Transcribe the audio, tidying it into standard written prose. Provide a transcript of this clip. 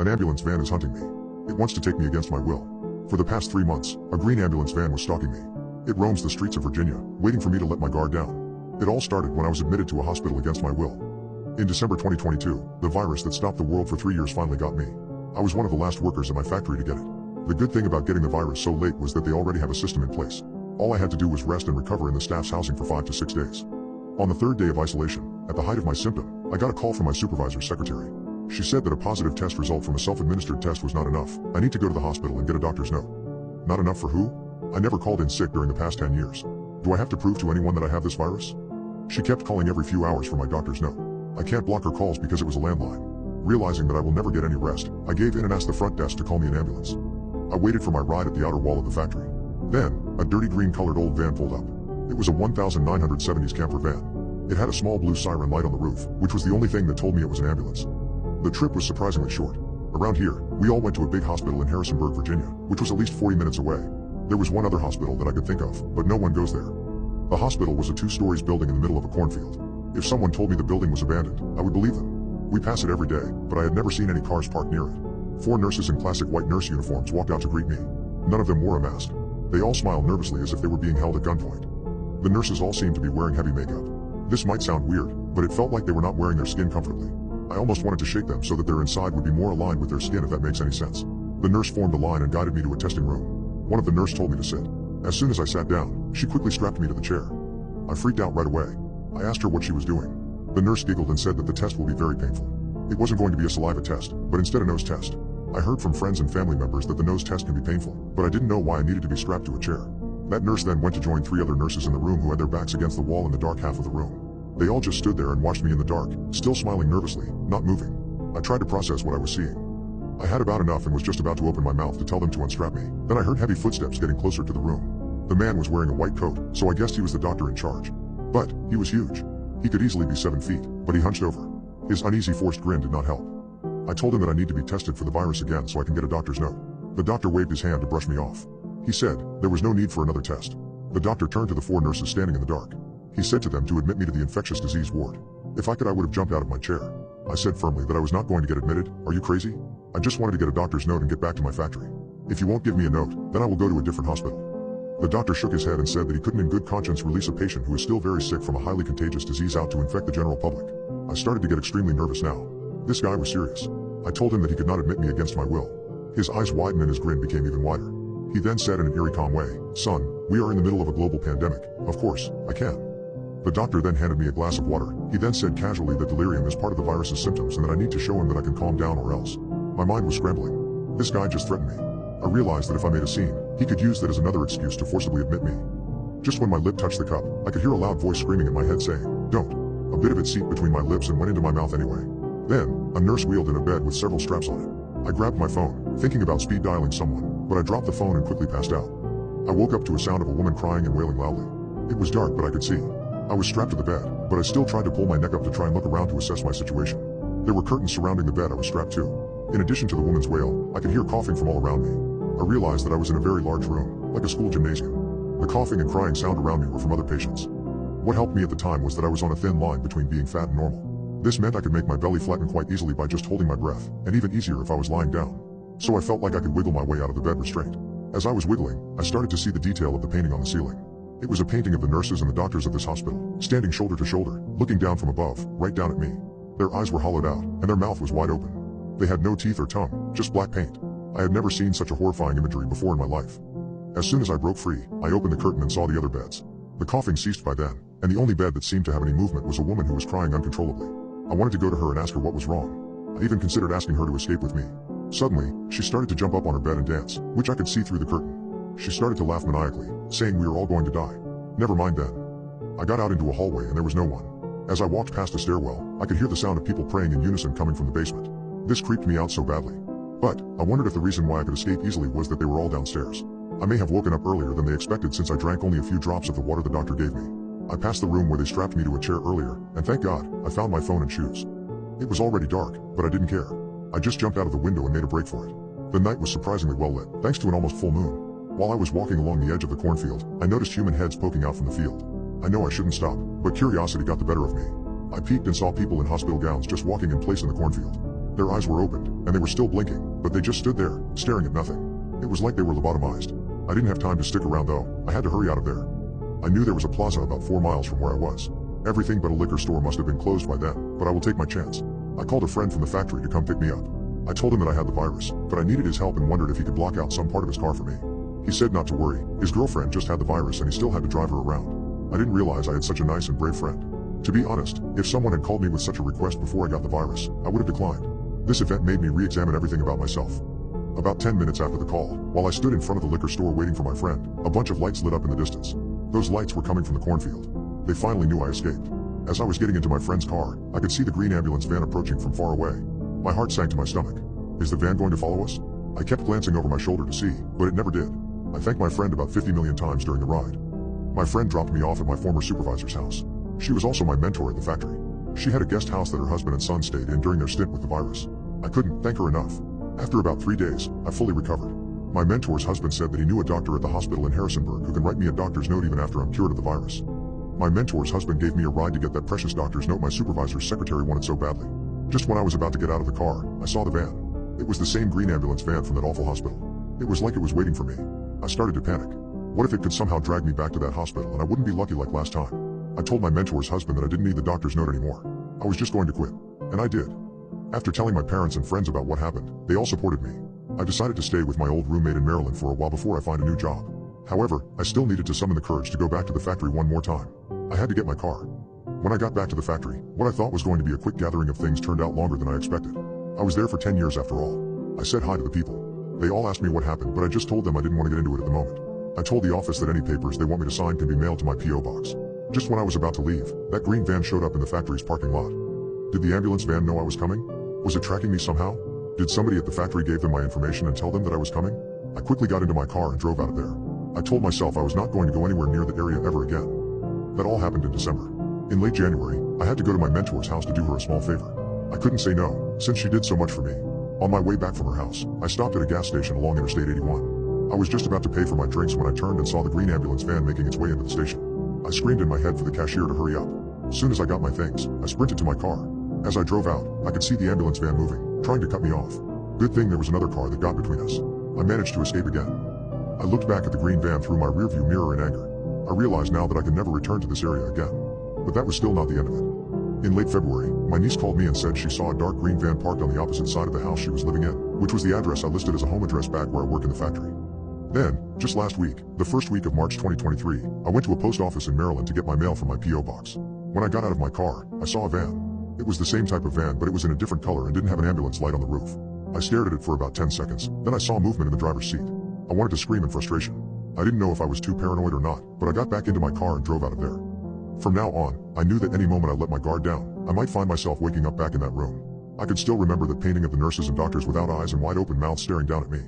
An ambulance van is hunting me. It wants to take me against my will. For the past 3 months, a green ambulance van was stalking me. It roams the streets of Virginia, waiting for me to let my guard down. It all started when I was admitted to a hospital against my will. In December 2022, the virus that stopped the world for 3 years finally got me. I was one of the last workers at my factory to get it. The good thing about getting the virus so late was that they already have a system in place. All I had to do was rest and recover in the staff's housing for 5 to 6 days. On the 3rd day of isolation, at the height of my symptom, I got a call from my supervisor's secretary. She said that a positive test result from a self-administered test was not enough. I need to go to the hospital and get a doctor's note. Not enough for who? I never called in sick during the past 10 years. Do I have to prove to anyone that I have this virus? She kept calling every few hours for my doctor's note. I can't block her calls because it was a landline. Realizing that I will never get any rest, I gave in and asked the front desk to call me an ambulance. I waited for my ride at the outer wall of the factory. Then, a dirty green-colored old van pulled up. It was a 1970s camper van. It had a small blue siren light on the roof, which was the only thing that told me it was an ambulance. The trip was surprisingly short. Around here, we all went to a big hospital in Harrisonburg, Virginia, which was at least 40 minutes away. There was one other hospital that I could think of, but no one goes there. The hospital was a 2-story building in the middle of a cornfield. If someone told me the building was abandoned, I would believe them. We pass it every day, but I had never seen any cars parked near it. 4 nurses in classic white nurse uniforms walked out to greet me. None of them wore a mask. They all smiled nervously as if they were being held at gunpoint. The nurses all seemed to be wearing heavy makeup. This might sound weird, but it felt like they were not wearing their skin comfortably. I almost wanted to shake them so that their inside would be more aligned with their skin, if that makes any sense. The nurse formed a line and guided me to a testing room. One of the nurses told me to sit. As soon as I sat down, she quickly strapped me to the chair. I freaked out right away. I asked her what she was doing. The nurse giggled and said that the test will be very painful. It wasn't going to be a saliva test, but instead a nose test. I heard from friends and family members that the nose test can be painful, but I didn't know why I needed to be strapped to a chair. That nurse then went to join 3 other nurses in the room who had their backs against the wall in the dark half of the room. They all just stood there and watched me in the dark, still smiling nervously, not moving. I tried to process what I was seeing. I had about enough and was just about to open my mouth to tell them to unstrap me. Then I heard heavy footsteps getting closer to the room. The man was wearing a white coat, so I guessed he was the doctor in charge. But, he was huge. He could easily be 7 feet, but he hunched over. His uneasy forced grin did not help. I told him that I need to be tested for the virus again so I can get a doctor's note. The doctor waved his hand to brush me off. He said, there was no need for another test. The doctor turned to the 4 nurses standing in the dark. He said to them to admit me to the infectious disease ward. If I could, I would have jumped out of my chair. I said firmly that I was not going to get admitted. Are you crazy? I just wanted to get a doctor's note and get back to my factory. If you won't give me a note, then I will go to a different hospital. The doctor shook his head and said that he couldn't in good conscience release a patient who is still very sick from a highly contagious disease out to infect the general public. I started to get extremely nervous now. This guy was serious. I told him that he could not admit me against my will. His eyes widened and his grin became even wider. He then said in an eerie calm way, son, we are in the middle of a global pandemic. Of course, I can. The doctor then handed me a glass of water. He then said casually that delirium is part of the virus's symptoms and that I need to show him that I can calm down or else. My mind was scrambling. This guy just threatened me. I realized that if I made a scene, he could use that as another excuse to forcibly admit me. Just when my lip touched the cup, I could hear a loud voice screaming in my head saying, don't. A bit of it seeped between my lips and went into my mouth anyway. Then, a nurse wheeled in a bed with several straps on it. I grabbed my phone, thinking about speed dialing someone, but I dropped the phone and quickly passed out. I woke up to a sound of a woman crying and wailing loudly. It was dark, but I could see. I was strapped to the bed, but I still tried to pull my neck up to try and look around to assess my situation. There were curtains surrounding the bed I was strapped to. In addition to the woman's wail, I could hear coughing from all around me. I realized that I was in a very large room, like a school gymnasium. The coughing and crying sound around me were from other patients. What helped me at the time was that I was on a thin line between being fat and normal. This meant I could make my belly flatten quite easily by just holding my breath, and even easier if I was lying down. So I felt like I could wiggle my way out of the bed restraint. As I was wiggling, I started to see the detail of the painting on the ceiling. It was a painting of the nurses and the doctors of this hospital, standing shoulder to shoulder, looking down from above, right down at me. Their eyes were hollowed out, and their mouth was wide open. They had no teeth or tongue, just black paint. I had never seen such a horrifying imagery before in my life. As soon as I broke free, I opened the curtain and saw the other beds. The coughing ceased by then, and the only bed that seemed to have any movement was a woman who was crying uncontrollably. I wanted to go to her and ask her what was wrong. I even considered asking her to escape with me. Suddenly, she started to jump up on her bed and dance, which I could see through the curtain. She started to laugh maniacally, saying we are all going to die. Never mind then. I got out into a hallway and there was no one. As I walked past a stairwell, I could hear the sound of people praying in unison coming from the basement. This creeped me out so badly. But, I wondered if the reason why I could escape easily was that they were all downstairs. I may have woken up earlier than they expected since I drank only a few drops of the water the doctor gave me. I passed the room where they strapped me to a chair earlier, and thank God, I found my phone and shoes. It was already dark, but I didn't care. I just jumped out of the window and made a break for it. The night was surprisingly well lit, thanks to an almost full moon. While I was walking along the edge of the cornfield, I noticed human heads poking out from the field. I know I shouldn't stop, but curiosity got the better of me. I peeked and saw people in hospital gowns just walking in place in the cornfield. Their eyes were opened, and they were still blinking, but they just stood there, staring at nothing. It was like they were lobotomized. I didn't have time to stick around though, I had to hurry out of there. I knew there was a plaza about 4 miles from where I was. Everything but a liquor store must have been closed by then, but I will take my chance. I called a friend from the factory to come pick me up. I told him that I had the virus, but I needed his help and wondered if he could block out some part of his car for me. He said not to worry, his girlfriend just had the virus and he still had to drive her around. I didn't realize I had such a nice and brave friend. To be honest, if someone had called me with such a request before I got the virus, I would have declined. This event made me re-examine everything about myself. About 10 minutes after the call, while I stood in front of the liquor store waiting for my friend, a bunch of lights lit up in the distance. Those lights were coming from the cornfield. They finally knew I escaped. As I was getting into my friend's car, I could see the green ambulance van approaching from far away. My heart sank to my stomach. Is the van going to follow us? I kept glancing over my shoulder to see, but it never did. I thanked my friend about 50 million times during the ride. My friend dropped me off at my former supervisor's house. She was also my mentor at the factory. She had a guest house that her husband and son stayed in during their stint with the virus. I couldn't thank her enough. After about 3 days, I fully recovered. My mentor's husband said that he knew a doctor at the hospital in Harrisonburg who can write me a doctor's note even after I'm cured of the virus. My mentor's husband gave me a ride to get that precious doctor's note my supervisor's secretary wanted so badly. Just when I was about to get out of the car, I saw the van. It was the same green ambulance van from that awful hospital. It was like it was waiting for me. I started to panic. What if it could somehow drag me back to that hospital and I wouldn't be lucky like last time? I told my mentor's husband that I didn't need the doctor's note anymore. I was just going to quit. And I did. After telling my parents and friends about what happened, they all supported me. I decided to stay with my old roommate in Maryland for a while before I find a new job. However, I still needed to summon the courage to go back to the factory one more time. I had to get my car. When I got back to the factory, what I thought was going to be a quick gathering of things turned out longer than I expected. I was there for 10 years after all. I said hi to the people. They all asked me what happened, but I just told them I didn't want to get into it at the moment. I told the office that any papers they want me to sign can be mailed to my P.O. box. Just when I was about to leave, that green van showed up in the factory's parking lot. Did the ambulance van know I was coming? Was it tracking me somehow? Did somebody at the factory give them my information and tell them that I was coming? I quickly got into my car and drove out of there. I told myself I was not going to go anywhere near that area ever again. That all happened in December. In late January, I had to go to my mentor's house to do her a small favor. I couldn't say no, since she did so much for me. On my way back from her house, I stopped at a gas station along Interstate 81. I was just about to pay for my drinks when I turned and saw the green ambulance van making its way into the station. I screamed in my head for the cashier to hurry up. Soon as I got my things, I sprinted to my car. As I drove out, I could see the ambulance van moving, trying to cut me off. Good thing there was another car that got between us. I managed to escape again. I looked back at the green van through my rearview mirror in anger. I realized now that I could never return to this area again. But that was still not the end of it. In late February, my niece called me and said she saw a dark green van parked on the opposite side of the house she was living in, which was the address I listed as a home address back where I work in the factory. Then, just last week, the first week of March 2023, I went to a post office in Maryland to get my mail from my P.O. box. When I got out of my car, I saw a van. It was the same type of van, but it was in a different color and didn't have an ambulance light on the roof. I stared at it for about 10 seconds, then I saw movement in the driver's seat. I wanted to scream in frustration. I didn't know if I was too paranoid or not, but I got back into my car and drove out of there. From now on, I knew that any moment I let my guard down, I might find myself waking up back in that room. I could still remember the painting of the nurses and doctors without eyes and wide open mouths staring down at me.